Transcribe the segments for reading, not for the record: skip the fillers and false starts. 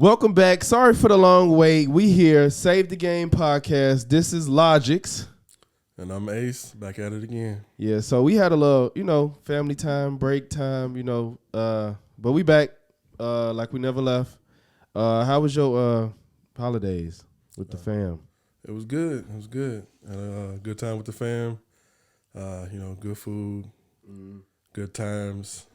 Welcome back. Sorry for the long wait. We here, Save the Game podcast. This is Logix. And I'm Ace, back at it again. Yeah, so we had a little, family time, break time, but we back like we never left. How was your holidays with the fam? It was good. It was good. Had a good time with the fam. Good food, good times.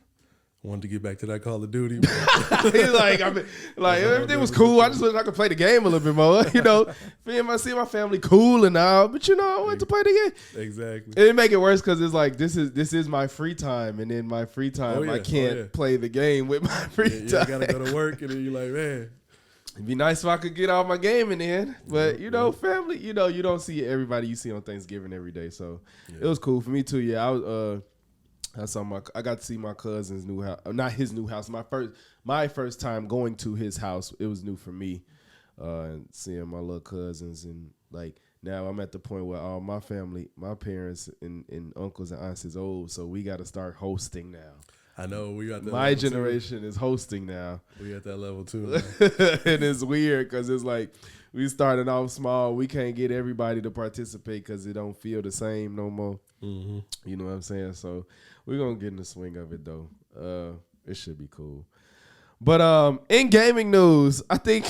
Wanted to get back to that Call of Duty. He's like, everything was cool. I just wish I could play the game a little bit more. I see my family cool and all, but I wanted to play the game. Exactly. And it make it worse because it's like this is my free time, and in my free time I can't play the game with my free time. You gotta go to work, and then you're like, man, it'd be nice if I could get all my gaming in. But family, you don't see everybody you see on Thanksgiving every day, so it was cool for me too. Yeah, I got to see my cousin's new house. Not his new house. My first time going to his house. It was new for me, and seeing my little cousins, and like now I'm at the point where all my family, my parents and uncles and aunts is old, so we got to start hosting now. I know we got that. My generation is hosting now. We at that level too, and it's weird because it's like we started off small. We can't get everybody to participate because it don't feel the same no more. Mm-hmm. You know what I'm saying? So we're gonna get in the swing of it though. It should be cool. But in gaming news, I think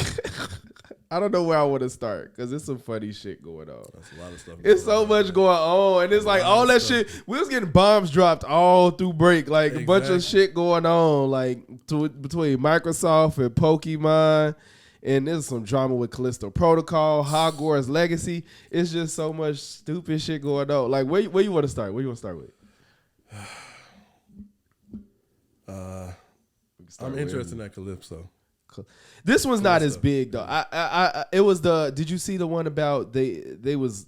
I don't know where I want to start because there's some funny shit going on. That's a lot of stuff. It's so much going on, and it's like all that shit. We was getting bombs dropped all through break, like a bunch of shit going on, like between Microsoft and Pokemon. And there's some drama with Callisto Protocol, Hogwarts Legacy. It's just so much stupid shit going on. Like, where you want to start? What you want to start with? I'm interested in that Calypso. This one's not as big though. It was Did you see the one about it was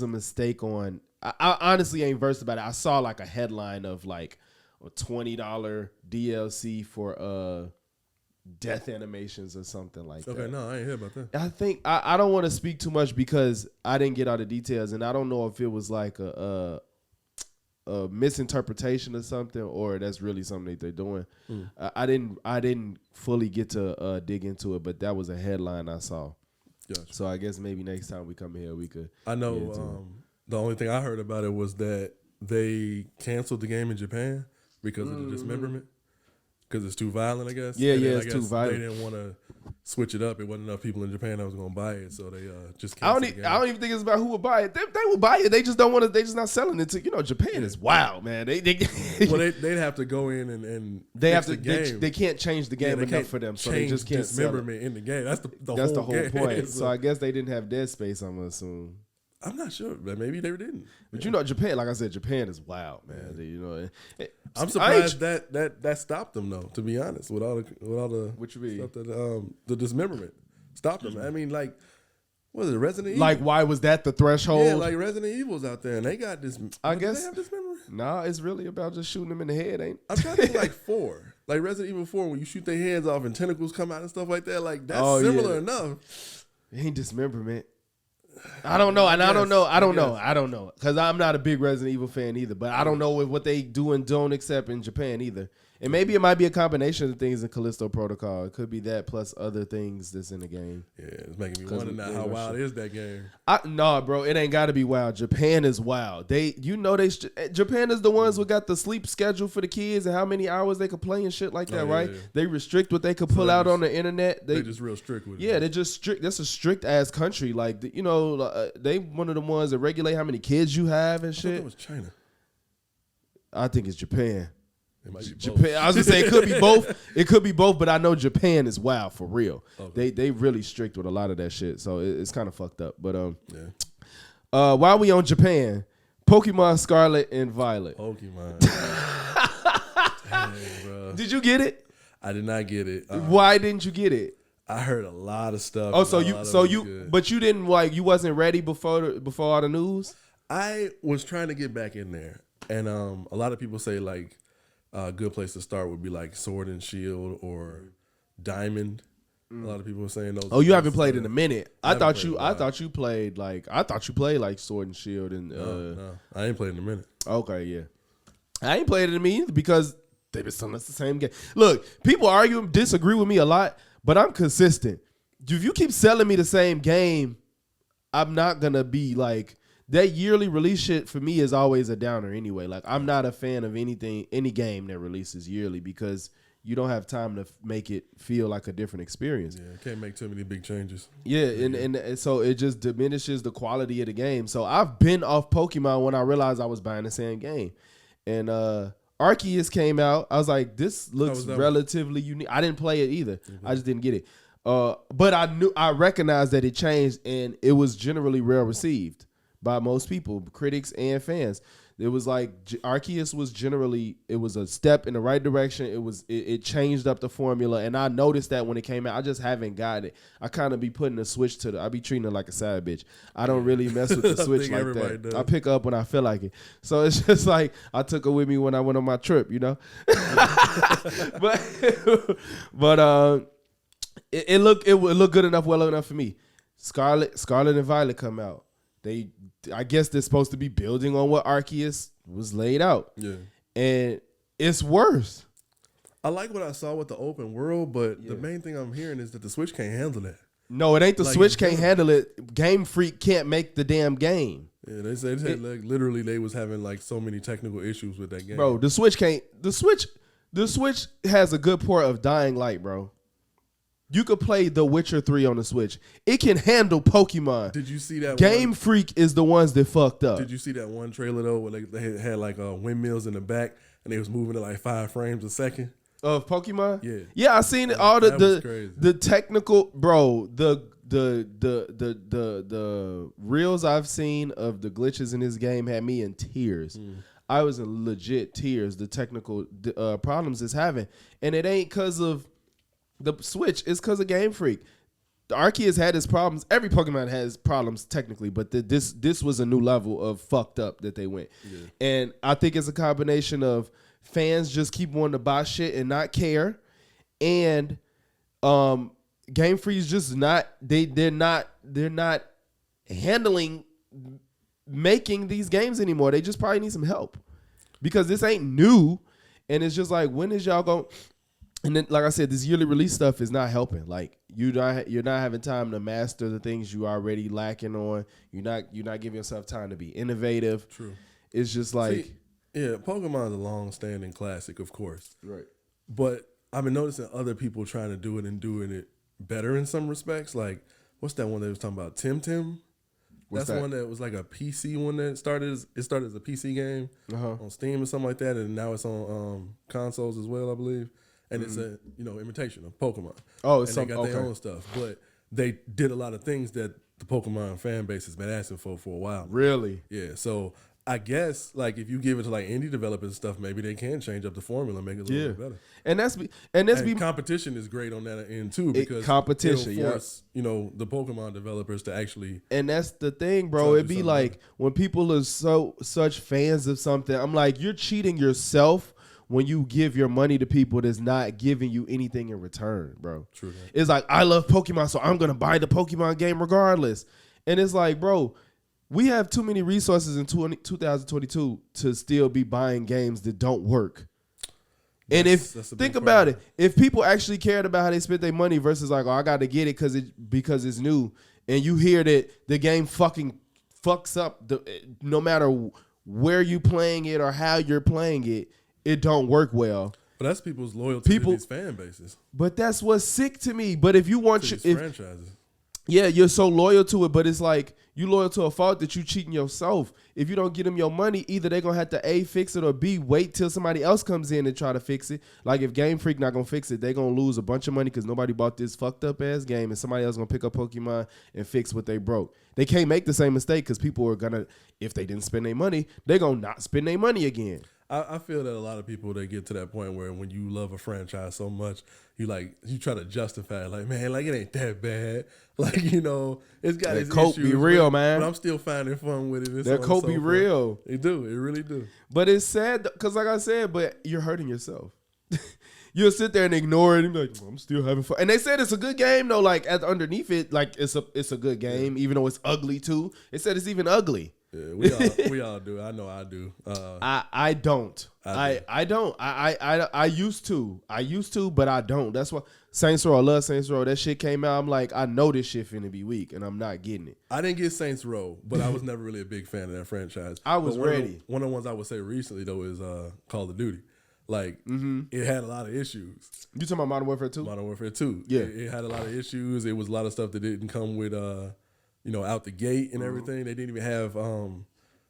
a mistake on? I honestly ain't versed about it. I saw like a headline of like a $20 DLC for death animations or something like that. Okay, no, I ain't hear about that. I think I don't want to speak too much because I didn't get all the details, and I don't know if it was like a misinterpretation or something, or that's really something that they're doing. I didn't fully get to dig into it, but that was a headline I saw. Gotcha. So I guess maybe next time we come here we could. I know the only thing I heard about it was that they canceled the game in Japan because of the dismemberment. Because it's too violent, I guess. Yeah, it's too violent. They didn't want to switch it up. It wasn't enough people in Japan that was going to buy it, so they just canceled the game. I don't even think it's about who would buy it. They will buy it. They just don't want to. They just not selling it to. Japan is wild, man. They'd have to go in and they have to. They can't change the game enough for them, so they just can't dismemberment in the game. That's the whole point. So I guess they didn't have Dead Space. I'm gonna assume. I'm not sure, but maybe they didn't. But Japan, like I said, Japan is wild, man. Yeah. I'm surprised that stopped them though. To be honest, with all the what you mean? Stuff that the dismemberment stopped them. I mean, like, what is it, Resident Evil? Like, why was that the threshold? Yeah, like Resident Evil's out there and they got this. I guess they have dismemberment. Nah, it's really about just shooting them in the head, ain't? I'm trying to think like 4, like Resident Evil 4, when you shoot their heads off and tentacles come out and stuff like that. Like that's similar enough. It ain't dismemberment. I don't know, and I don't know, because I'm not a big Resident Evil fan either. But I don't know what they do and don't accept in Japan either. And maybe it might be a combination of things in Callisto Protocol. It could be that plus other things that's in the game. Yeah, it's making me wonder now how wild is that game. No, bro, it ain't got to be wild. Japan is wild. Japan is the ones who got the sleep schedule for the kids and how many hours they could play and shit like that, right? Yeah. They restrict what they could pull out on the internet. They're just real strict with it. Yeah, they're just strict. That's a strict ass country. Like, they one of the ones that regulate how many kids you have and shit. I thought it was China. I think it's Japan. It might be Japan. Both. I was gonna say it could be both. It could be both, but I know Japan is wild for real. Okay. They really strict with a lot of that shit, so it's kind of fucked up. But while we on Japan, Pokemon Scarlet and Violet. Pokemon. Dang, bro. Did you get it? I did not get it. Why didn't you get it? I heard a lot of stuff. Oh, but you didn't you wasn't ready before all the news? I was trying to get back in there, and a lot of people say like. A good place to start would be like Sword and Shield or Diamond. A lot of people are saying those. Oh, you haven't played in a minute. I thought you played like Sword and Shield and. No, I ain't played in a minute. Okay, yeah, I ain't played it in a minute because they've been selling us the same game. Look, people disagree with me a lot, but I'm consistent. If you keep selling me the same game, I'm not gonna be like that. Yearly release shit for me is always a downer anyway. Like I'm not a fan of any game that releases yearly because you don't have time to make it feel like a different experience. Yeah, can't make too many big changes. Yeah, and so it just diminishes the quality of the game. So I've been off Pokemon when I realized I was buying the same game. And Arceus came out. I was like, this looks relatively unique. I didn't play it either. Mm-hmm. I just didn't get it. But I recognized that it changed, and it was generally well received by most people, critics and fans. It was like Arceus was generally, it was a step in the right direction. It changed up the formula, and I noticed that when it came out. I just haven't got it. I kind of be putting the Switch I be treating it like a side bitch. I don't really mess with the Switch like that. Does. I pick up when I feel like it. So it's just like I took it with me when I went on my trip, you know. but it looked good enough, well enough for me. Scarlet and Violet come out. I guess they're supposed to be building on what Arceus was laid out. Yeah. And it's worse. I like what I saw with the open world, but the main thing I'm hearing is that the Switch can't handle that. No, it ain't the Switch can't handle it. Game Freak can't make the damn game. Yeah, they said like literally they was having like so many technical issues with that game. Bro, the Switch has a good port of Dying Light, bro. You could play The Witcher 3 on the Switch. It can handle Pokemon. Did you see that? Game Freak is the ones that fucked up. Did you see that one trailer though where they had like windmills in the back and they was moving at like 5 frames a second? Of Pokemon? Yeah. Yeah, I seen it. All the technical, bro, the reels I've seen of the glitches in this game had me in tears. I was in legit tears, the technical problems it's having. And it ain't because of the Switch, is because of Game Freak. The Arceus had his problems. Every Pokemon has problems technically, but this was a new level of fucked up that they went. Yeah. And I think it's a combination of fans just keep wanting to buy shit and not care, and Game Freak's just not they're not handling making these games anymore. They just probably need some help because this ain't new, and it's just like, when is y'all going? And then, like I said, this yearly release stuff is not helping. Like you're not having time to master the things you already lacking on. You're not giving yourself time to be innovative. True. It's just like, Pokemon's a long-standing classic, of course. Right. But I've been noticing other people trying to do it and doing it better in some respects. Like, what's that one they was talking about? Tim? That's the one that was like a PC one that started as a PC game on Steam or something like that, and now it's on consoles as well, I believe. And it's a imitation of Pokemon. Oh, it's they got their own stuff, but they did a lot of things that the Pokemon fan base has been asking for a while. Really? Yeah. So I guess like if you give it to like indie developers and stuff, maybe they can change up the formula and make it a little bit better. And competition is great on that end too, because competition, it'll force the Pokemon developers to actually. And that's the thing, bro. It'd be like when people are such fans of something, I'm like, you're cheating yourself when you give your money to people that's not giving you anything in return, bro. True. Man. It's like, I love Pokemon, so I'm gonna buy the Pokemon game regardless. And it's like, bro, we have too many resources in 2022 to still be buying games that don't work. And think about it, if people actually cared about how they spent their money versus like, I got to get it because it's new, and you hear that the game fucking fucks up no matter where you playing it or how you're playing it, it don't work well. But that's people's loyalty to these fan bases. But that's what's sick to me. But if you want franchises. Yeah, you're so loyal to it, but it's like you loyal to a fault that you cheating yourself. If you don't get them your money, either they're going to have to A, fix it, or B, wait till somebody else comes in and try to fix it. Like if Game Freak not going to fix it, they're going to lose a bunch of money because nobody bought this fucked up ass game, and somebody else going to pick up Pokemon and fix what they broke. They can't make the same mistake because people are going to, if they didn't spend their money, they're going to not spend their money again. I feel that a lot of people, they get to that point where when you love a franchise so much, you try to justify it. Like, man, like it ain't that bad. Like, it's got its cope issues. Be real, man. But I'm still finding fun with it. That cope be real. They do. It really do. But it's sad because, like I said, but you're hurting yourself. You'll sit there and ignore it and be like, I'm still having fun. And they said it's a good game though. Like underneath it, like it's a good game, even though it's ugly too. They said it's even ugly. Yeah, we all do. I know I do. I don't. I don't. I used to, but I don't. That's why Saints Row, I love Saints Row. That shit came out. I'm like, I know this shit finna be weak, and I'm not getting it. I didn't get Saints Row, but I was never really a big fan of that franchise. I was ready. One of the ones I would say recently though is Call of Duty. Like it had a lot of issues. You talking about Modern Warfare 2? Modern Warfare 2. Yeah, it had a lot of issues. It was a lot of stuff that didn't come with out the gate and everything. They didn't even have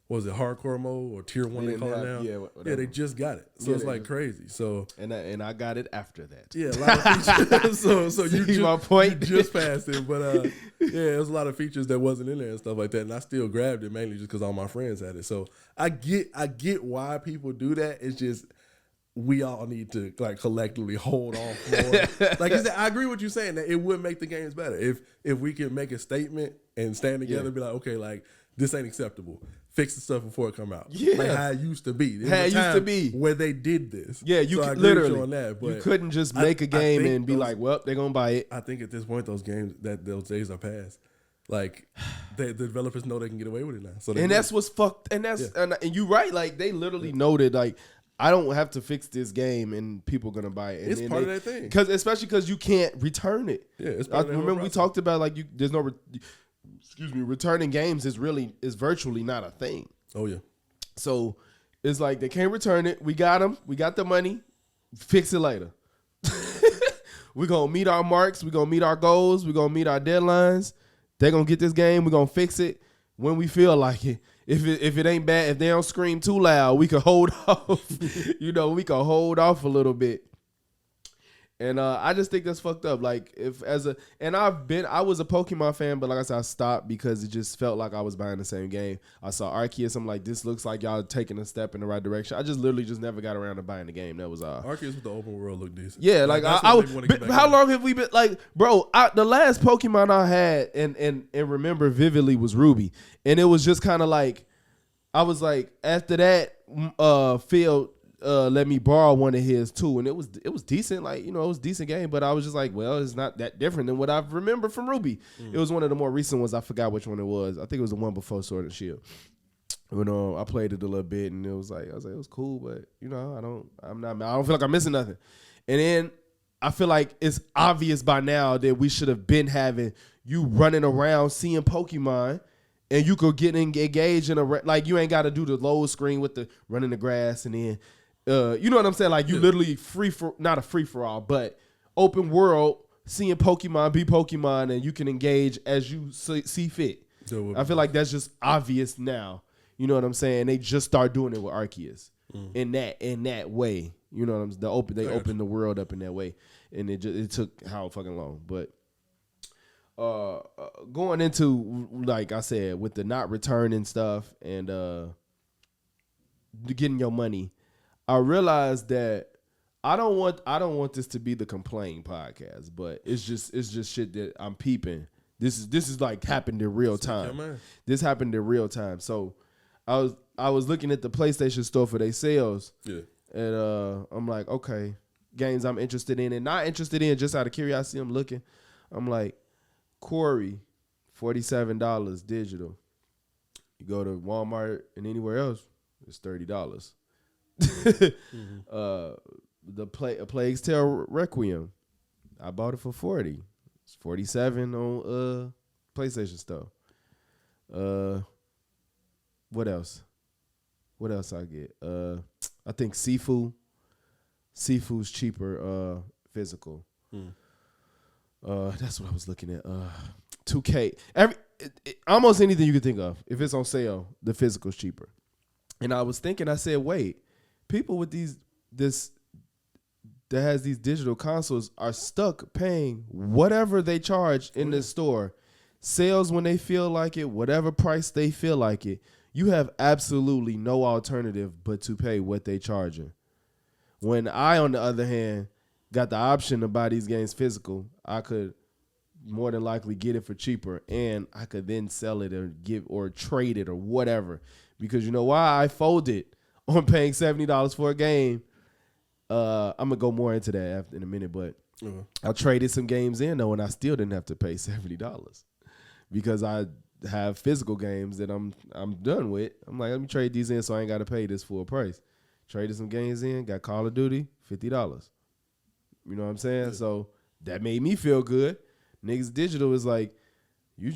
what was it, hardcore mode or tier 1 they call it now? Yeah, they just got it. So it's like crazy. So and I got it after that. Yeah, a lot of features. so you my point? You just passed it. But there's a lot of features that wasn't in there and stuff like that. And I still grabbed it mainly just because all my friends had it. So I get why people do that. It's just we all need to like collectively hold off more. Like you said, I agree with you saying that it would make the games better if we can make a statement and stand together and be like, okay, like this ain't acceptable. Fix the stuff before it come out. Yeah, like how it used to be. How it used to be where they did this. Yeah, you so could literally on that, but you couldn't just make a game and be like, well, they're gonna buy it. I think at this point those days are past. Like the developers know they can get away with it now. So that's what's fucked. And that's and you right. Like they literally know that like I don't have to fix this game and people are gonna buy it. And it's part of that thing. Especially because you can't return it. Yeah, it's part of that remember we talked about like there's no returning games is virtually not a thing. Oh yeah. So it's like they can't return it. We got them. We got the money. Fix it later. We're gonna meet our marks. We're gonna meet our goals. We're gonna meet our deadlines. They're gonna get this game. We're gonna fix it when we feel like it. If it ain't bad, if they don't scream too loud, we can hold off. We can hold off a little bit. And I just think that's fucked up. Like I was a Pokemon fan, but like I said, I stopped because it just felt like I was buying the same game. I saw Arceus. I'm like, this looks like y'all taking a step in the right direction. I just literally just never got around to buying the game. That was Arceus with the open world looked decent. Yeah, like how long have we been like, bro? The last Pokemon I had and remember vividly was Ruby, and it was just kind of like I was like after that, Phil. Let me borrow one of his too, and it was decent. Like it was a decent game, but I was just like, well, it's not that different than what I remember from Ruby. It was one of the more recent ones. I forgot which one it was. I think it was the one before Sword and Shield. I played it a little bit, and I was like, it was cool, but I don't feel like I'm missing nothing. And then I feel like it's obvious by now that we should have been having you running around seeing Pokemon. And you could get engaged in like you ain't got to do the load screen with the running the grass and then. You know what I'm saying? Like you literally not a free for all, but open world, seeing Pokemon be Pokemon, and you can engage as you see fit. I feel like that's just obvious now. You know what I'm saying? They just start doing it with Arceus in that way. You know what I'm saying? They opened the world up in that way, and it took how fucking long. But going into like I said with the not returning stuff and getting your money. I realized that I don't want this to be the complain podcast, but it's just shit that I'm peeping. This is like happened in real time. This happened in real time. So I was looking at the PlayStation store for their sales. Yeah. And I'm like, okay, games I'm interested in and not interested in just out of curiosity. I'm looking. I'm like, Corey, $47 digital. You go to Walmart and anywhere else, it's $30. The Plague's Tale Requiem, I bought it for $40. It's $47 on PlayStation Store. What else I get? I think Sifu's cheaper physical. That's what I was looking at. 2K, almost anything you could think of. If it's on sale, the physical's cheaper. And I was thinking, I said, wait. People with that has these digital consoles are stuck paying whatever they charge in the store. Sales when they feel like it, whatever price they feel like it. You have absolutely no alternative but to pay what they charging. When I, on the other hand, got the option to buy these games physical, I could more than likely get it for cheaper, and I could then sell it or trade it or whatever. Because you know why I folded on paying $70 for a game. I'm gonna go more into that in a minute, but I traded some games in though, and I still didn't have to pay $70 because I have physical games that I'm done with. I'm like, let me trade these in so I ain't got to pay this full price. Traded some games in, got Call of Duty, $50. You know what I'm saying? Yeah. So that made me feel good. Niggas digital is like, you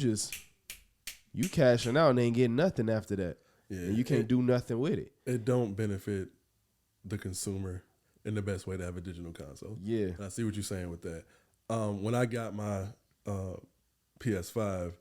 cashing out and ain't getting nothing after that. Yeah, and you can't do nothing with it. It don't benefit the consumer in the best way to have a digital console. Yeah. And I see what you're saying with that. When I got my PS5,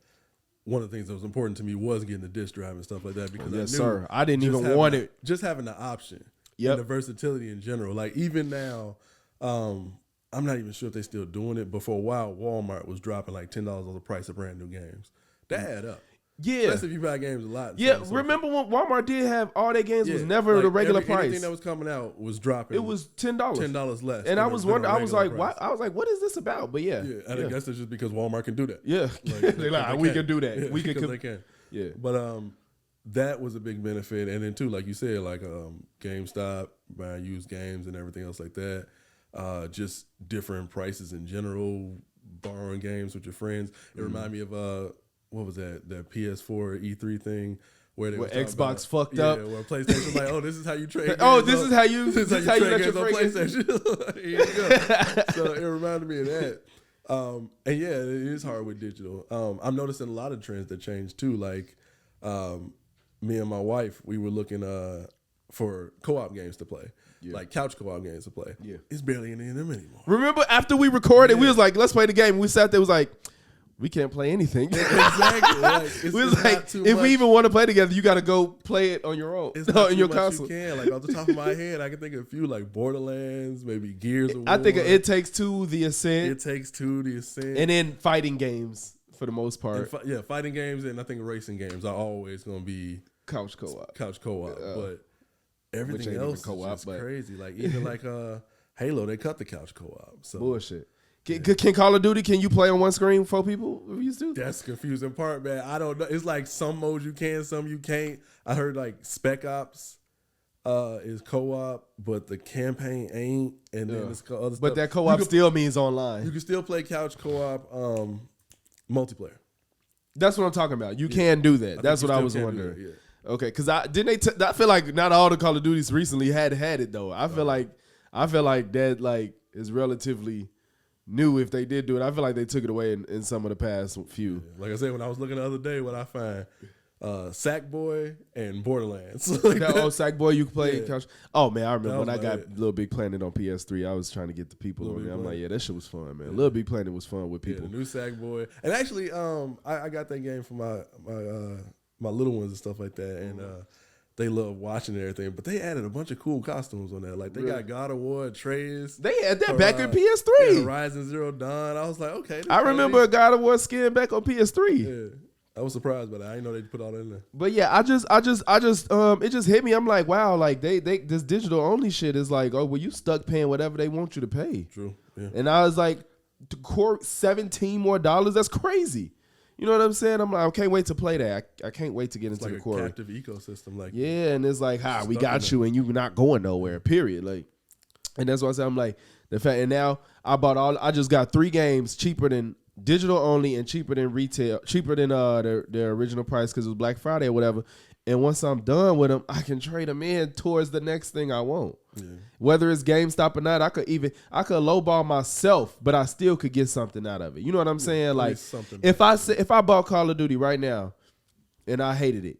one of the things that was important to me was getting the disc drive and stuff like that because yes, sir. I didn't even want it. Just having the option and the versatility in general. Like even now, I'm not even sure if they're still doing it, but for a while, Walmart was dropping like $10 on the price of brand new games. That add up. Yeah. Especially if you buy games a lot. Yeah, remember when Walmart did have all their games was never the regular price. Everything that was coming out was dropping. It was $10. $10 less. And I was wondering, I was like, what is this about? But yeah. I guess it's just because Walmart can do that. Yeah. They're like, we can do that. Yeah, we can. They can. Yeah. But that was a big benefit. And then too, like you said, like GameStop, buying used games and everything else like that. Just different prices in general, borrowing games with your friends. It reminded me of what was that PS4 E3 thing where Xbox fucked up. Where PlayStation was like, oh, this is how you trade. This is how you trade games on PlayStation. Here you go. So it reminded me of that. And yeah, it is hard with digital. I'm noticing a lot of trends that change too. Like me and my wife, we were looking for co-op games to play. Yeah. Like couch co-op games to play. Yeah. It's barely any of them anymore. Remember after we recorded, we was like, let's play the game. We sat there, was like, we can't play anything. Exactly. Like, we was like, if we even want to play together, you got to go play it on your own. It's not on your console. You can. Like off the top of my head, I can think of a few like Borderlands, maybe Gears of War. I think It Takes Two, The Ascent. It Takes Two, The Ascent. And then fighting games for the most part. Fighting games and I think racing games are always going to be couch co-op. But everything else is just crazy. Like even like Halo, they cut the couch co-op. So bullshit. Can Call of Duty, can you play on one screen 4 people? Used to? That's the confusing part, man. I don't know. It's like some modes you can, some you can't. I heard like Spec Ops is co-op, but the campaign ain't. And then it's other stuff. But that co-op still means online. You can still play couch co-op multiplayer. That's what I'm talking about. You can do that. That's what I was wondering. Okay, because I feel like not all the Call of Duties recently had it though. I feel like that like is relatively new if they did do it. I feel like they took it away in some of the past few. Yeah. Like I said, when I was looking the other day, what I find Sackboy and Borderlands. Sackboy, you can play couch. Oh man, I remember when I got Little Big Planet on PS3. I was trying to get the people on there. I'm like, that shit was fun, man. Little Big Planet was fun with people. Yeah, the new Sackboy, and actually, I got that game for my little ones and stuff like that, and they love watching and everything. But they added a bunch of cool costumes on that. Like they got God of War, Atreus. They had that back in PS3. Horizon Zero Dawn. I was like, okay. I remember a God of War skin back on PS3. Yeah. I was surprised by that. I didn't know they put all that in there. But yeah, I just it just hit me. I'm like, wow, like they this digital only shit is like, oh, well, you stuck paying whatever they want you to pay. True. Yeah. And I was like, to core $17 more, that's crazy. You know what I'm saying? I'm like, I can't wait to play that. I can't wait to get into the core. It's like a captive ecosystem. Like and it's like, we got you and you not going nowhere, period. Like, and that's why I said, I'm like, the fact, and now I just got 3 games cheaper than digital only and cheaper than retail, cheaper than their original price because it was Black Friday or whatever. And once I'm done with them, I can trade them in towards the next thing I want. Yeah. Whether it's GameStop or not, I could lowball myself, but I still could get something out of it. You know what I'm saying? Like if I bought Call of Duty right now and I hated it,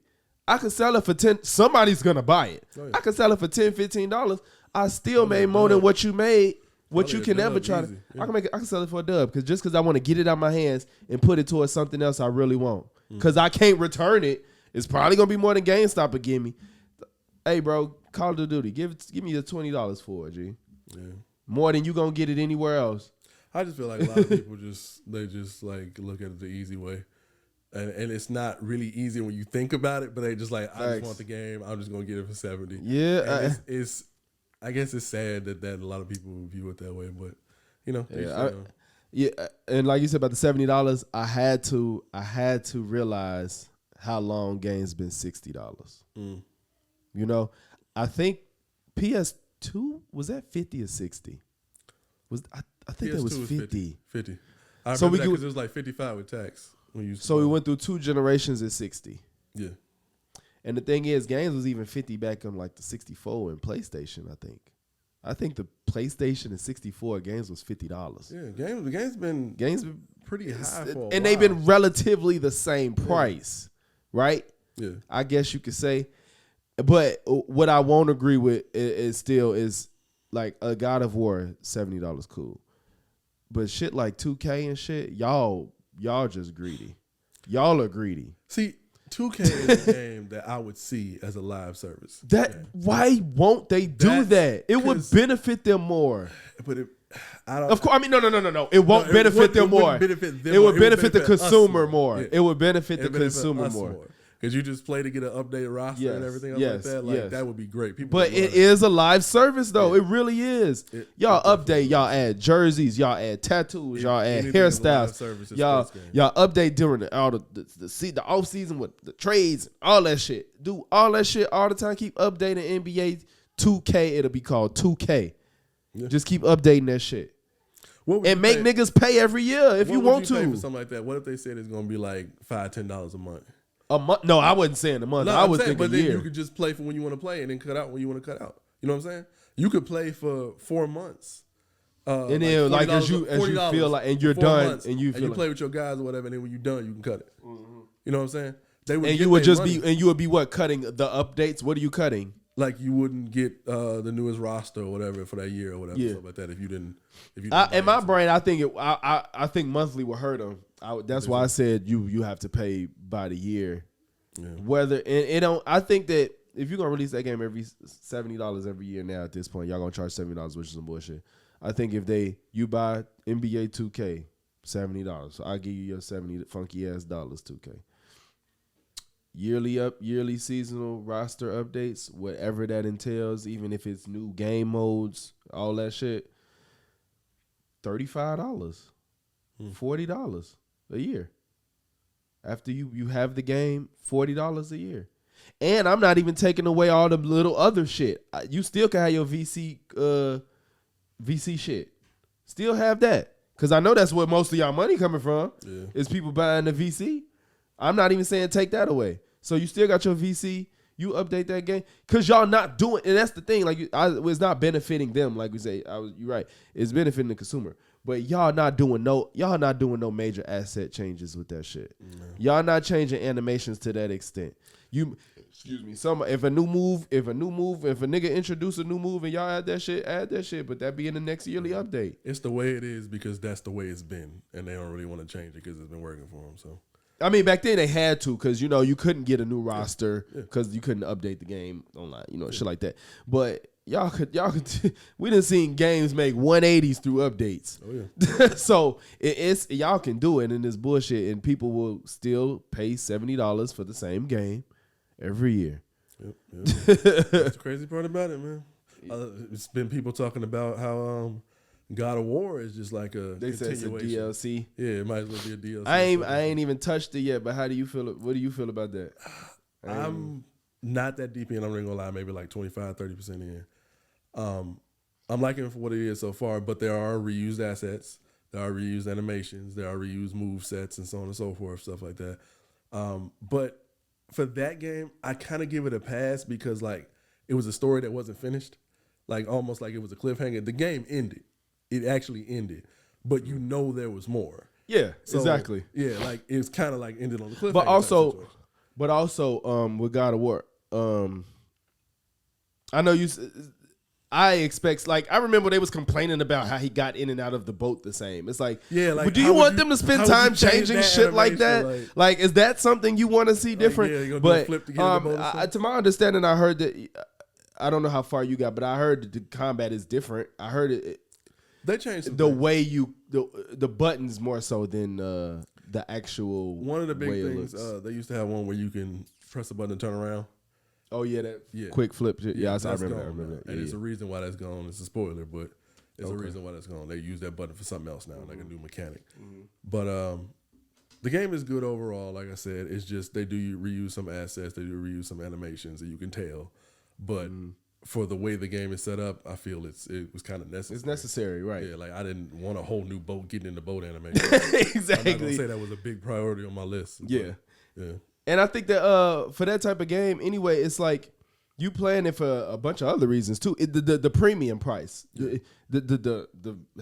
I could sell it for 10. Somebody's gonna buy it. Oh, yeah. I could sell it for $10, $15. I still made more than what you made. What you can never try to, yeah. I can sell it for a dub because I want to get it out of my hands and put it towards something else I really want. Because I can't return it. It's probably gonna be more than GameStop will give me. Hey, bro, Call of Duty, give me the $20 for it, G. Yeah. More than you gonna get it anywhere else. I just feel like a lot of people just like look at it the easy way, and it's not really easy when you think about it. But they just like, I just want the game. I'm just gonna get it for $70. Yeah, it's I guess it's sad that a lot of people view it that way, but you know, and like you said about the $70, I had to realize how long games been $60. You know, I think PS2 was that 50 or 60? I think that was 50. 50. I remember that because it was like 55 with tax. So we went through 2 generations at 60. Yeah. And the thing is, games was even 50 back on like the 64 and PlayStation, I think. I think the PlayStation and 64 games was $50. Yeah, the game's been pretty high for a while. And they've been relatively the same price, right? Yeah. I guess you could say. But what I won't agree with is still is like a God of War, $70 cool. But shit like 2K and shit, y'all just greedy. Y'all are greedy. See, 2K is a game that I would see as a live service. Why won't they do that? It would benefit them more. But of course, I mean, no. It won't benefit them more. It would benefit the consumer more. It would benefit the consumer more. Because you just play to get an updated roster and everything else like that. Like that would be great. But it is a live service though. It really is. Y'all update. Y'all add jerseys. Y'all add tattoos. Y'all add hairstyles. Y'all update during the off season with the trades. All that shit. Do all that shit all the time. Keep updating NBA 2K. It'll be called 2K. Yeah. Just keep updating that shit. And make niggas pay every year if you want to. Pay for something like that? What if they said it's gonna be like $5-10 a month? A month? No, I wasn't saying a month. I was thinking but a year. Then you could just play for when you want to play and then cut out when you want to cut out. You know what I'm saying? You could play for 4 months. And then like as you feel like and you're done and you play with your guys or whatever, and then when you're done, you can cut it. Mm-hmm. You know what I'm saying? You would be what, cutting the updates? What are you cutting? Like you wouldn't get the newest roster or whatever for that year or whatever, stuff like that if you didn't. In my brain, I think monthly would hurt them. That's why I said you have to pay by the year. Yeah. I think that if you're gonna release that game every $70 every year now at this point, y'all gonna charge $70, which is some bullshit. I think if you buy NBA 2K $70, so I'll give you your 70 funky ass dollars 2K. Yearly seasonal roster updates, whatever that entails, even if it's new game modes, all that shit. $35, $40 a year. After you have the game, $40 a year. And I'm not even taking away all the little other shit. You still can have your VC shit. Still have that. Because I know that's where most of y'all money coming from. Yeah. Is people buying the VC. I'm not even saying take that away. So you still got your VC. You update that game. Because y'all not doing, and that's the thing. Like it's not benefiting them. Like we say, you're right. It's benefiting the consumer. But y'all not doing no major asset changes with that shit. No. Y'all not changing animations to that extent. If a nigga introduce a new move and y'all add that shit, but that be in the next yearly update. It's the way it is because that's the way it's been, and they don't really want to change it because it's been working for them. So, I mean, back then they had to because you couldn't get a new roster because you couldn't update the game online, shit like that. But y'all could. We done seen games make 180s through updates. Oh yeah. So it's y'all can do it in this bullshit, and people will still pay $70 for the same game every year. Yep. That's the crazy part about it, man. It's been people talking about how God of War is just like a they said it's a DLC. Yeah, it might as well be a DLC. I ain't even touched it yet, but how do you feel? What do you feel about that? I'm not that deep in. I'm not gonna lie, maybe like 25-30% in. I'm liking it for what it is so far, but there are reused assets, there are reused animations, there are reused move sets, and so on and so forth, stuff like that. But for that game, I kind of give it a pass because like it was a story that wasn't finished, like almost like it was a cliffhanger. The game ended. It actually ended, but there was more. Yeah, so, exactly. Yeah, like it's kind of like ended on the cliffhanger. But also, with God of War, I know you. I expect, like, I remember they was complaining about how he got in and out of the boat the same. It's like, do you want them to spend time changing shit like that? Like, is that something you want to see different? Yeah, but flip to get in the boat to my understanding, I heard that. I don't know how far you got, but I heard that the combat is different. I heard it. They changed the way the buttons more so than the actual. One of the big things they used to have one where you can press a button and turn around. Oh yeah, quick flip. Yeah, I remember that. And it's a reason why that's gone. It's a spoiler, but it's a reason why that's gone. They use that button for something else now, like a new mechanic. Mm-hmm. But the game is good overall. Like I said, it's just they do reuse some assets, they do reuse some animations that you can tell. But for the way the game is set up, I feel it was kind of necessary. It's necessary, right? Yeah, like I didn't want a whole new boat getting in the boat animation. Exactly. I'm not gonna say that was a big priority on my list. Yeah. Yeah. And I think that for that type of game, anyway, it's like you playing it for a bunch of other reasons too. The premium price, the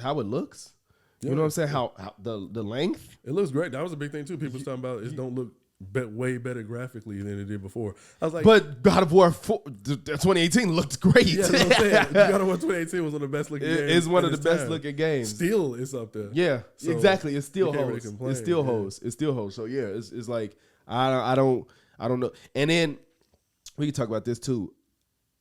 how it looks. You know what I'm saying? How the length. It looks great. That was a big thing too. People was talking about it don't look way better graphically than it did before. I was like, but God of War 2018 looked great. Yeah, that's what I'm saying. God of War 2018 was one of the best looking games. It's one of the best looking games. Still, it's up there. Yeah, so exactly. It still holds. Really it still holds. It still holds. So yeah, it's like I don't know. And then we can talk about this too.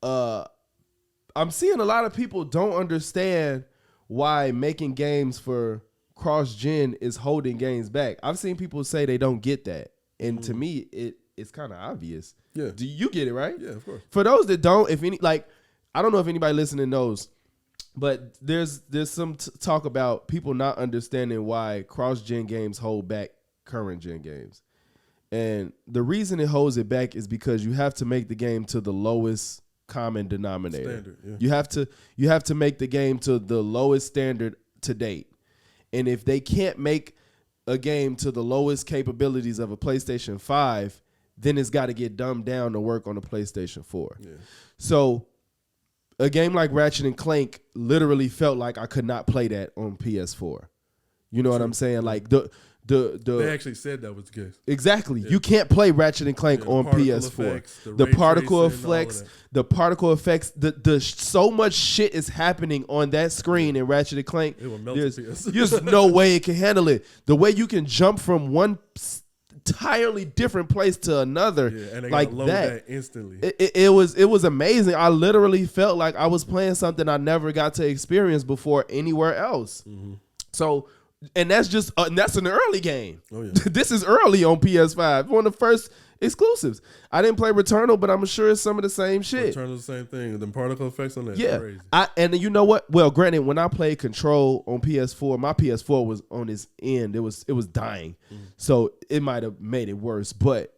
I'm seeing a lot of people don't understand why making games for cross-gen is holding games back. I've seen people say they don't get that. And to me, it's kind of obvious. Yeah. Do you get it, right? Yeah, of course. For those that don't, I don't know if anybody listening knows, but there's some talk about people not understanding why cross-gen games hold back current-gen games. And the reason it holds it back is because you have to make the game to the lowest common denominator. Standard, yeah. You have to make the game to the lowest standard to date. And if they can't make a game to the lowest capabilities of a PlayStation 5, then it's got to get dumbed down to work on a PlayStation 4. Yeah. So a game like Ratchet and Clank literally felt like I could not play that on PS4. You know what I'm saying? Like they actually said that was the case. Exactly. Yeah. You can't play Ratchet and Clank on PS4. Effects, the particle effects, the so much shit is happening on that screen in Ratchet and Clank. It will melt there's no way it can handle it. The way you can jump from one entirely different place to another, and they like load that instantly. It was amazing. I literally felt like I was playing something I never got to experience before anywhere else. Mm-hmm. So. And that's just that's an early game. Oh, yeah. This is early on PS5. One of the first exclusives. I didn't play Returnal, but I'm sure it's some of the same shit. Returnal's the same thing. The particle effects on that. Yeah. Crazy. And you know what? Well, granted, when I played Control on PS4, my PS4 was on its end. It was dying, so it might have made it worse. But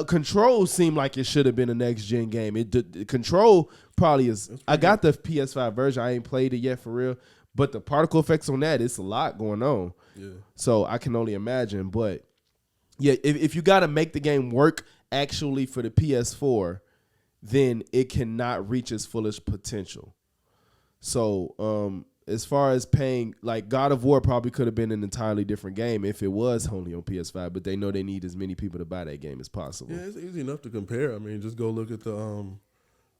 Control seemed like it should have been a next gen game. Control probably is. I got the PS5 version. I ain't played it yet for real. But the particle effects on that, it's a lot going on. Yeah. So I can only imagine. But yeah, if you got to make the game work actually for the PS4, then it cannot reach its fullest potential. So as far as paying, like God of War probably could have been an entirely different game if it was only on PS5, but they know they need as many people to buy that game as possible. Yeah, it's easy enough to compare. I mean, just go look at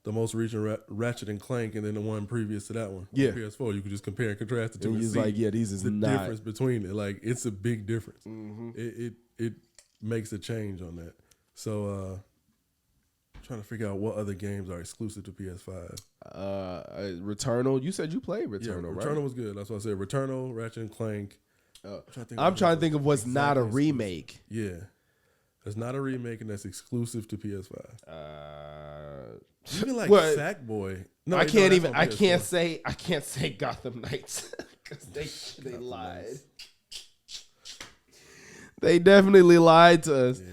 the most recent Ratchet and Clank, and then the one previous to that one. Yeah. On PS4, you could just compare and contrast the two. And he's like, yeah, these is the not difference between it. Like, it's a big difference. Mm-hmm. It makes a change on that. So, trying to figure out what other games are exclusive to PS5. Returnal. You said you played Returnal, right? Returnal was good. That's what I said. Returnal, Ratchet and Clank. I'm trying to think of what's not a remake. Yeah. It's not a remake, and that's exclusive to PS5. Even like Sackboy. No, I can't say Gotham Knights because they lied. They definitely lied to us. Yeah.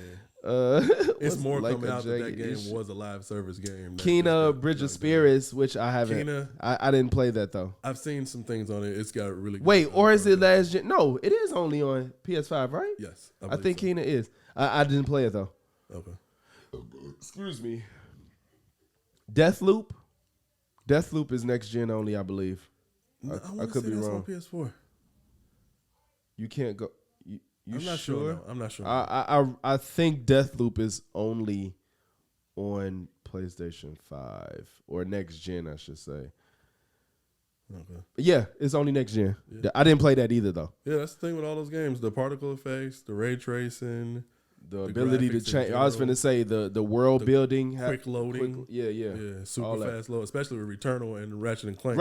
It's more like coming out that game was a live service game. Kena Bridge of Spirits, which I haven't. I didn't play that though. I've seen some things on it. It's got really. Wait, or is it last gen? No, it is only on PS5, right? Yes, I think so. Kena is. I didn't play it though. Okay. Excuse me. Deathloop is next gen only, I believe. No, I could be wrong. On PS4. You can't go. I'm not sure. No, I'm not sure. I think Deathloop is only on PlayStation 5 or next gen, I should say. Okay. Yeah, it's only next gen. Yeah. I didn't play that either though. Yeah, that's the thing with all those games: the particle effects, the ray tracing. The ability to change. I was going to say the world building. Quick loading. Yeah. Super fast load, especially with Returnal and Ratchet and Clank.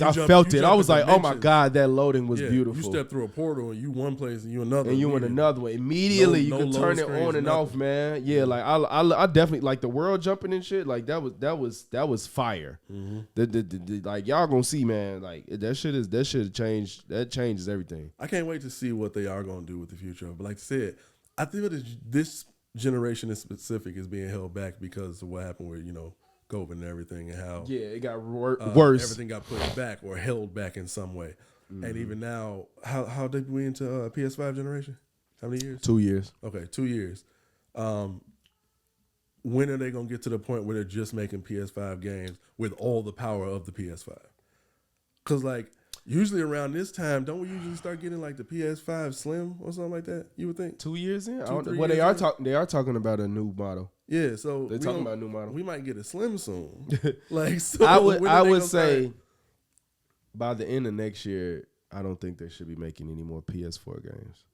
I felt it. I was like, oh my God, that loading was beautiful. You step through a portal and you one place and you another. And you in another one. Immediately you can turn it on and off, man. Yeah, like I definitely like the world jumping and shit. Like that was fire. Mm-hmm. Like y'all gonna see, man. Like that shit changed. That changes everything. I can't wait to see what they are gonna do with the future. But like I said, I think that this generation in specific is being held back because of what happened with, COVID and everything, and how it got worse. Everything got pushed back or held back in some way. And even now, how did we into PS5 generation? How many years? 2 years. Okay, 2 years. When are they going to get to the point where they're just making PS5 games with all the power of the PS5? Because, like, usually around this time, don't we usually start getting, like, the PS5 Slim or something like that, you would think? 2 years in? They are talking about a new model. Yeah, so they're talking about a new model. We might get a Slim soon. Like, so I would say by the end of next year, I don't think they should be making any more PS4 games.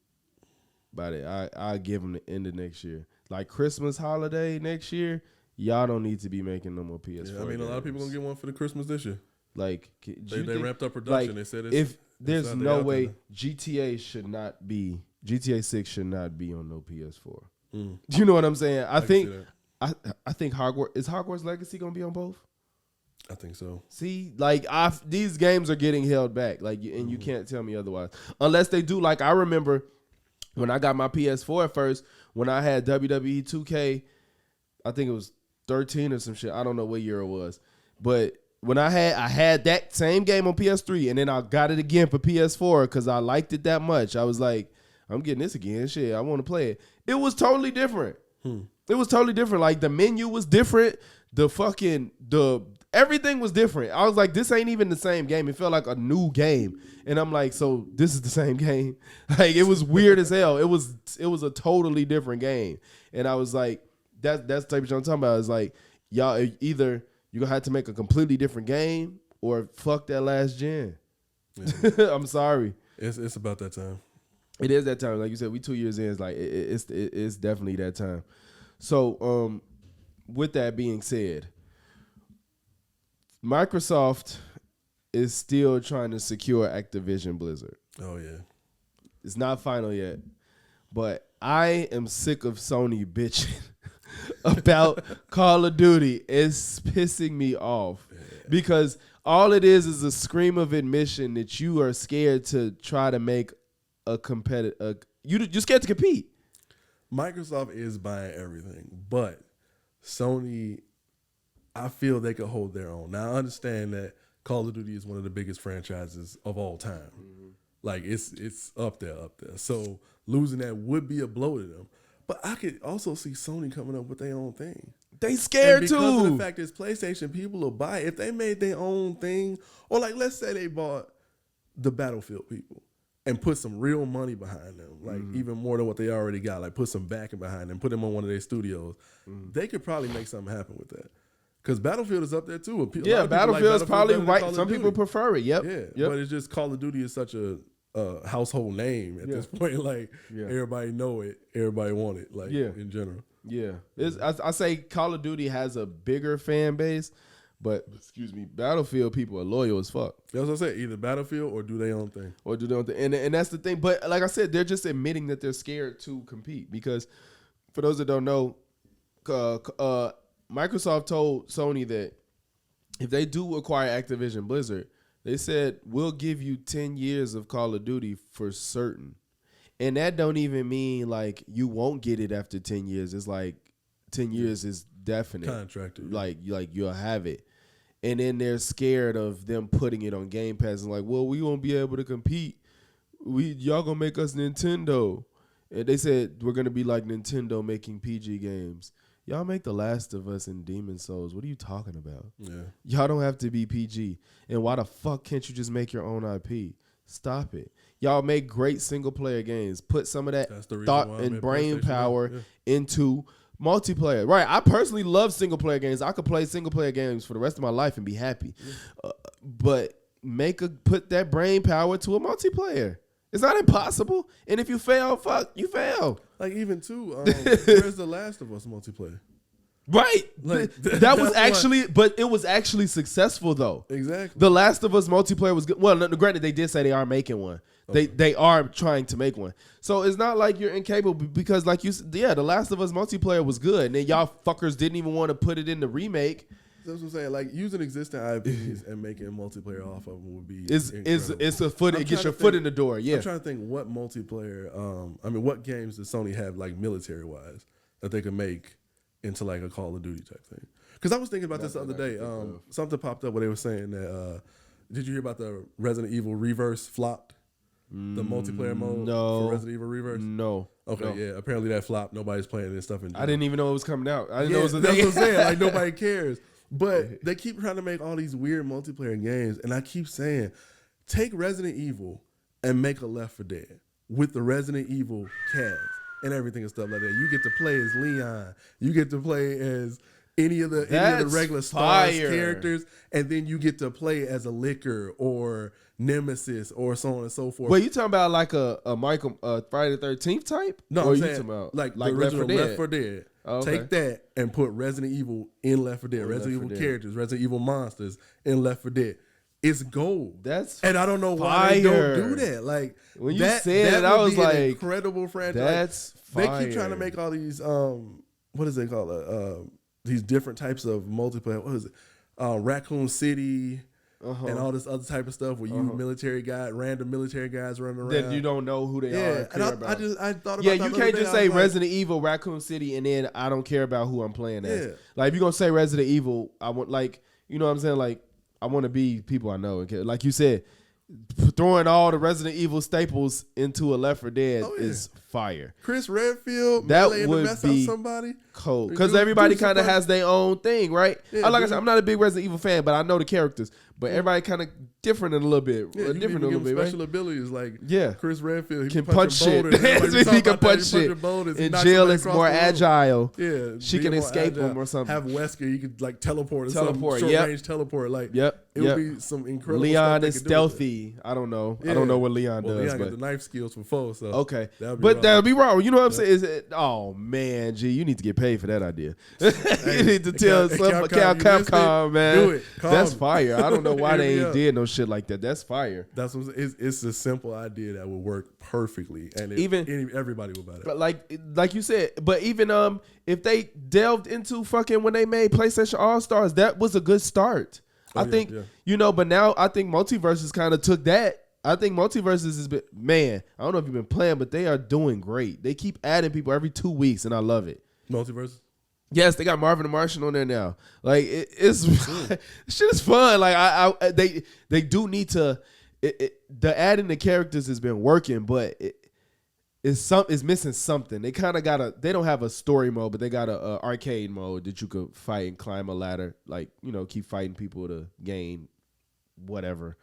I give them the end of next year. Like Christmas holiday next year, y'all don't need to be making no more PS4. Yeah, I mean, a lot of people gonna get one for the Christmas this year. Like they ramped up production. Like, they said if there's no way GTA 6 should not be on no PS4. You know what I'm saying? I think Hogwarts Legacy gonna be on both? I think so. See, like these games are getting held back, like, and you can't tell me otherwise. Unless they do, like I remember when I got my PS4 at first, when I had WWE 2K, I think it was 13 or some shit. I don't know what year it was, but when I had that same game on PS3, and then I got it again for PS4 because I liked it that much. I was like, I'm getting this again. Shit, I want to play it. It was totally different. It was totally different. Like the menu was different. Everything was different. I was like, this ain't even the same game. It felt like a new game. And I'm like, so this is the same game? Like, it was weird as hell. It was a totally different game. And I was like, that's the type of shit I'm talking about. It's like, y'all either you're going to have to make a completely different game or fuck that last gen. Yeah. I'm sorry. It's about that time. It is that time. Like you said, we 2 years in. It's like, it's definitely that time. So, with that being said, Microsoft is still trying to secure Activision Blizzard. Oh, yeah. It's not final yet. But I am sick of Sony bitching about Call of Duty. It's pissing me off. Yeah. Because all it is a scream of admission that you are scared to try to make a competitive... You're scared to compete. Microsoft is buying everything, but Sony... I feel they could hold their own. Now, I understand that Call of Duty is one of the biggest franchises of all time. Like, it's up there. So, losing that would be a blow to them. But I could also see Sony coming up with their own thing. They scared and too. Because of the fact it's PlayStation, people will buy it. If they made their own thing, or like, let's say they bought the Battlefield people and put some real money behind them, like even more than what they already got, like put some backing behind them, put them on one of their studios, they could probably make something happen with that. Because Battlefield is up there too. Battlefield is probably right. Some people prefer it. Yep. But it's just Call of Duty is such a household name at this point. Like everybody know it, everybody want it. Like in general. Yeah, I say Call of Duty has a bigger fan base, but Battlefield people are loyal as fuck. That's what I said. Either Battlefield or do their own thing. And that's the thing. But like I said, they're just admitting that they're scared to compete because, for those that don't know, Microsoft told Sony that if they do acquire Activision Blizzard, they said, we'll give you 10 years of Call of Duty for certain. And that don't even mean like you won't get it after 10 years. It's like 10 years is definite. Contracted. Like you'll have it. And then they're scared of them putting it on Game Pass and like, well, we won't be able to compete. Y'all gonna make us Nintendo. And they said we're gonna be like Nintendo making PG games. Y'all make The Last of Us and Demon's Souls. What are you talking about? Yeah. Y'all don't have to be PG. And why the fuck can't you just make your own IP? Stop it. Y'all make great single-player games. Put some of that thought and brain power into multiplayer. Right. I personally love single-player games. I could play single-player games for the rest of my life and be happy. But put that brain power to a multiplayer. It's not impossible. And if you fail, fuck, you fail. Like even too, where's The Last of Us multiplayer? Right. Like, that was actually, but it was actually successful though. Exactly. The Last of Us multiplayer was good. Well, granted, they did say they are making one. Okay. They are trying to make one. So it's not like you're incapable because like you said, The Last of Us multiplayer was good. And then y'all fuckers didn't even want to put it in the remake. That's what I'm saying. Like using existing IPs and making a multiplayer off of them would be it's a foot. It gets your foot in the door. Yeah. I'm trying to think what multiplayer. What games does Sony have like military wise that they can make into like a Call of Duty type thing. Because I was thinking about this the other day. Something popped up where they were saying that. Did you hear about the Resident Evil Reverse flopped? The multiplayer mode for Resident Evil Reverse? No. Okay, yeah. Apparently that flopped. Nobody's playing this stuff. I didn't even know it was coming out. I didn't know it was a thing. That's what I'm saying. Like, nobody cares. But they keep trying to make all these weird multiplayer games. And I keep saying, take Resident Evil and make a Left 4 Dead with the Resident Evil cast and everything and stuff like that. You get to play as Leon. You get to play as any of the regular Stars characters, and then you get to play as a Licker or Nemesis or so on and so forth. Wait, you talking about like a Michael Friday the 13th type? No, or I'm you saying talking about like the original Left 4 Dead. Oh, okay. Take that and put Resident Evil in Left 4 Dead. Resident Evil characters, Resident Evil monsters in Left 4 Dead. It's gold. And I don't know why they don't do that. Like when you said it, I was like, incredible franchise. That's fire. They keep trying to make all these what is it called? These different types of multiplayer. What is it? Raccoon City. And all this other type of stuff where you random military guys running around. That you don't know who they are. And I thought about that. You can't just say Resident Evil, Raccoon City, and then I don't care about who I'm playing as. Like if you're gonna say Resident Evil, I want you know what I'm saying? Like I want to be people I know. Like you said, throwing all the Resident Evil staples into a Left 4 Dead is fire. Chris Redfield, that would be somebody cold because everybody kind of has their own thing, right? Yeah, like I said, I'm not a big Resident Evil fan, but I know the characters. But everybody kind of different in a little bit. Yeah, different a little bit, special abilities like Chris Redfield can punch shit. He can punch shit. In jail, it's more agile. Yeah, she can escape them or something. Have Wesker, you could like teleport. Short range teleport. Like it would be some incredible. Leon is stealthy. I don't know. I don't know what Leon does. Leon got the knife skills for foes. So okay, but that'd be wrong. You know what I'm saying? Oh man, G, you need to get paid for that idea. You need to tell Capcom, man. Do it. That's fire. I don't know why they ain't did no shit like that. That's fire. That's what it's a simple idea that would work perfectly, and everybody would buy it. But like you said, but even if they delved into fucking when they made PlayStation All Stars, that was a good start. I think you know. But now I think Multiverses kind of took that. I think Multiverses has been, man, I don't know if you've been playing, but they are doing great. They keep adding people every 2 weeks, and I love it. Multiverses. Yes, they got Marvin the Martian on there now. Like it's shit is fun. Like they do need to. The adding the characters has been working, but it's missing something. They kind of they don't have a story mode, but they got a arcade mode that you could fight and climb a ladder. Like keep fighting people to gain whatever.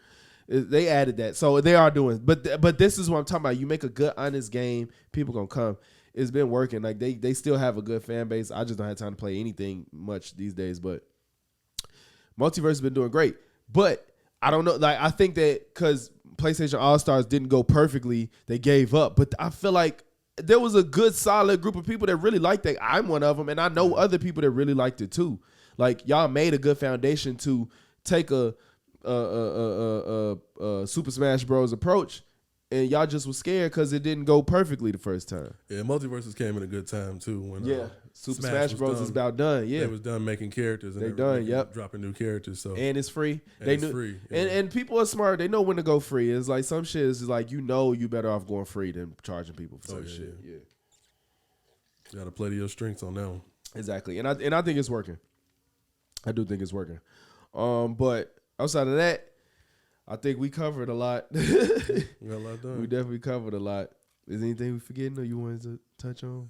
They added that, so they are doing. But this is what I'm talking about. You make a good, honest game, people gonna come. It's been working. Like they still have a good fan base. I just don't have time to play anything much these days. But Multiverse has been doing great. But I don't know. Like I think that because PlayStation All Stars didn't go perfectly, they gave up. But I feel like there was a good, solid group of people that really liked it. I'm one of them, and I know other people that really liked it too. Like y'all made a good foundation to take a Super Smash Bros. Approach. And y'all just was scared because it didn't go perfectly the first time. Yeah, Multiverses came in a good time too. When Super Smash Bros. Is about done. Yeah, they was done making characters. And they done. Dropping new characters. So and it's free. It's free. Yeah. And people are smart. They know when to go free. It's like some shit is like you better off going free than charging people for some shit. Yeah. You got to play to your strengths on that one. Exactly, and I think it's working. I do think it's working. But outside of that, I think we covered a lot. We got a lot done. We definitely covered a lot. Is anything we forgetting or you wanted to touch on?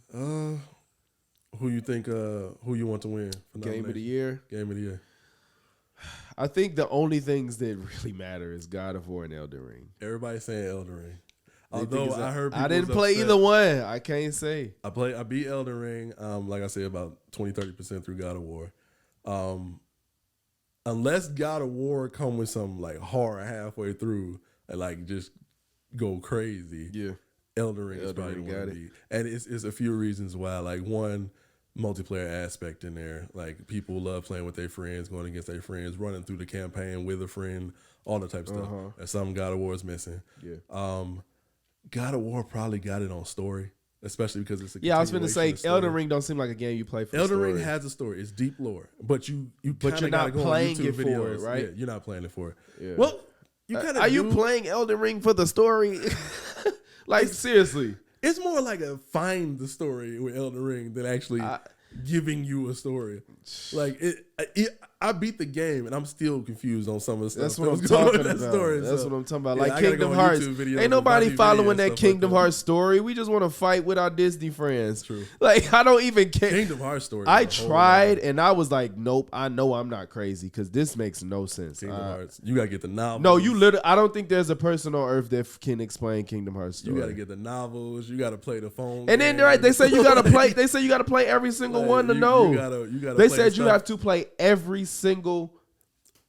Who you think? Who you want to win? Game of the year. Game of the year. I think the only things that really matter is God of War and Elden Ring. Everybody's saying Elden Ring. Although I heard I didn't play either one. I can't say. I beat Elden Ring. Like I said, about 20-30% through God of War. Unless God of War come with some like horror halfway through and like just go crazy. Yeah. Elden Ring is probably got it. And it's a few reasons why. Like one, multiplayer aspect in there. Like people love playing with their friends, going against their friends, running through the campaign with a friend, all that type of stuff. That's something God of War is missing. Yeah. God of War probably got it on story. Especially because it's a I was going to say Elden Ring don't seem like a game you play for. Elden Ring has a story. It's deep lore, but you're not playing it for it, right? Yeah, you're not playing it for it. Yeah. Well, you kind of you playing Elden Ring for the story? Like seriously, it's more like a find the story with Elden Ring than actually giving you a story. Like I beat the game and I'm still confused on some of the stuff. That's what I'm talking about. That's what I'm talking about. Like Kingdom Hearts. Ain't nobody following that Kingdom Hearts story. We just want to fight with our Disney friends. True. Like I don't even care. Kingdom Hearts story. I tried and I was like, nope. I know I'm not crazy because this makes no sense. Kingdom Hearts. You gotta get the novels. No, you literally. I don't think there's a person on Earth that can explain Kingdom Hearts story. You gotta get the novels. You gotta play the phone. And then right, they say you gotta play. They say you gotta play every single one to know. You gotta. They said you have to play every single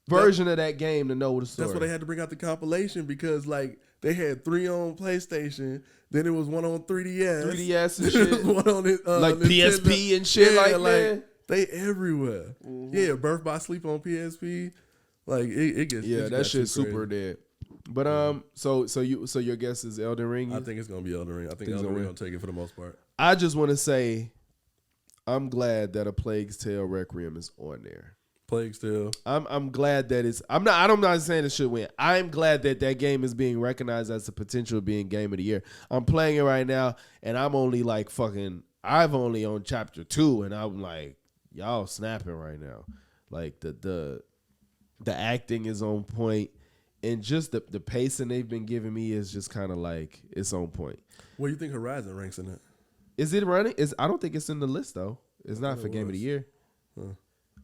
version of that game to know the story. That's why they had to bring out the compilation because like they had 3 on PlayStation, then it was 1 on 3DS and shit, one on it, like Nintendo. PSP and shit. Yeah, like they everywhere. Mm-hmm. Yeah, Birth by Sleep on PSP. Like it gets that shit's super dead. But so your guess is Elden Ring? I think it's gonna be Elden Ring. I think Elden Ring gonna take it for the most part. I just want to say, I'm glad that A Plague's Tale Requiem is on there. Plague's Tale. I'm glad that it's. I'm not saying it should win. I'm glad that game is being recognized as the potential of being game of the year. I'm playing it right now, and I'm only like I've only on chapter 2, and I'm like, y'all snapping right now. Like the acting is on point, and just the pacing they've been giving me is just kind of like it's on point. What do you think Horizon ranks in it? Is it running? I don't think it's in the list though. It's not for game of the year. Huh.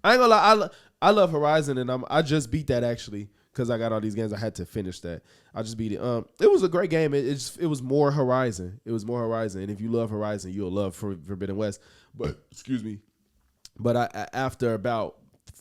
I ain't gonna lie. I love Horizon, and I just beat that actually because I got all these games. I had to finish that. I just beat it. It was a great game. It was more Horizon. It was more Horizon, and if you love Horizon, you'll love Forbidden West. But excuse me. But after about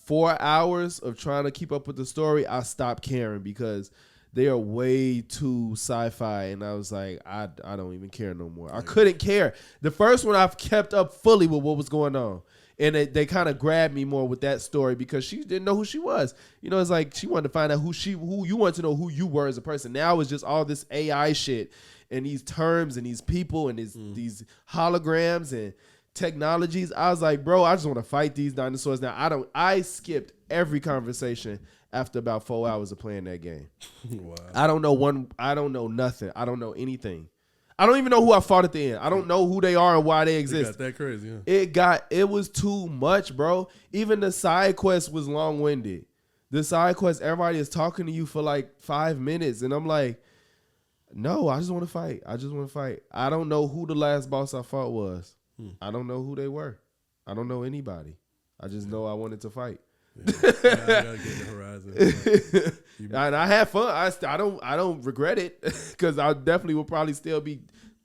4 hours of trying to keep up with the story, I stopped caring because they are way too sci-fi, and I was like, I don't even care no more. I couldn't care. The first one I've kept up fully with what was going on, and they kind of grabbed me more with that story because she didn't know who she was. You know, it's like she wanted to find out who you wanted to know who you were as a person. Now it's just all this AI shit and these terms and these people and these holograms and technologies. I was like, bro, I just want to fight these dinosaurs now. I skipped every conversation after about 4 hours of playing that game. Wow. I don't know nothing. I don't know anything. I don't even know who I fought at the end. I don't know who they are and why they exist. It got that crazy, yeah. It was too much, bro. Even the side quest was long-winded. The side quest, everybody is talking to you for like 5 minutes, and I'm like, no, I just want to fight. I don't know who the last boss I fought was. I don't know who they were. I don't know anybody. I just know I wanted to fight. Yeah, I gotta get the Horizon. And I had fun. I don't regret it because I definitely will probably still be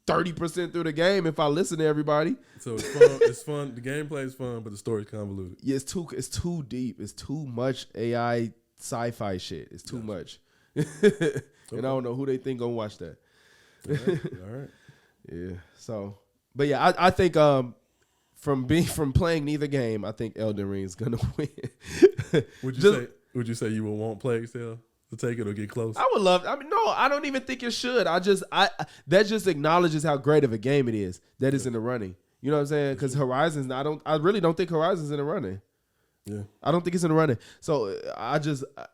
30% through the game if I listen to everybody. So it's fun. It's fun. The gameplay is fun, but the story's convoluted. Yeah, it's too deep. It's too much AI sci-fi shit. It's too much. And I don't know who they think gonna watch that. All right. Yeah. So, but yeah, I think from playing neither game, I think Elden Ring is gonna win. Would you say you would want Plague Tale to take it or get close? I would love. I mean, no, I don't even think it should. That just acknowledges how great of a game it is that is in the running. You know what I'm saying? Because Horizon's, I really don't think Horizon's in the running. Yeah, I don't think it's in the running. So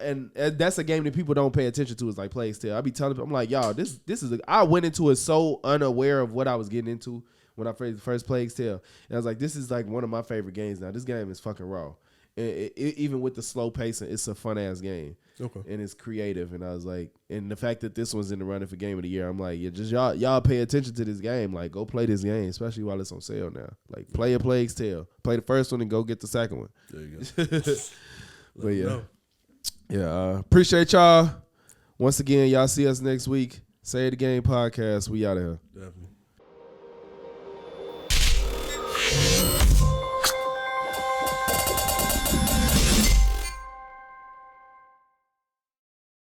and that's a game that people don't pay attention to. Is like Plague Tale. I be telling people, I'm like, y'all, this is. I went into it so unaware of what I was getting into when I first Plague Tale, and I was like, this is like one of my favorite games now. This game is fucking raw. Even with the slow pacing, it's a fun ass game. Okay. And it's creative. And I was like, and the fact that this one's in the running for game of the year, I'm like, yeah, just y'all pay attention to this game. Like, go play this game, especially while it's on sale now. Like, play a Plague's Tale. Play the first one and go get the second one. There you go. But yeah. Yeah. Appreciate y'all. Once again, y'all see us next week. Say It Again podcast. We out of here. Definitely.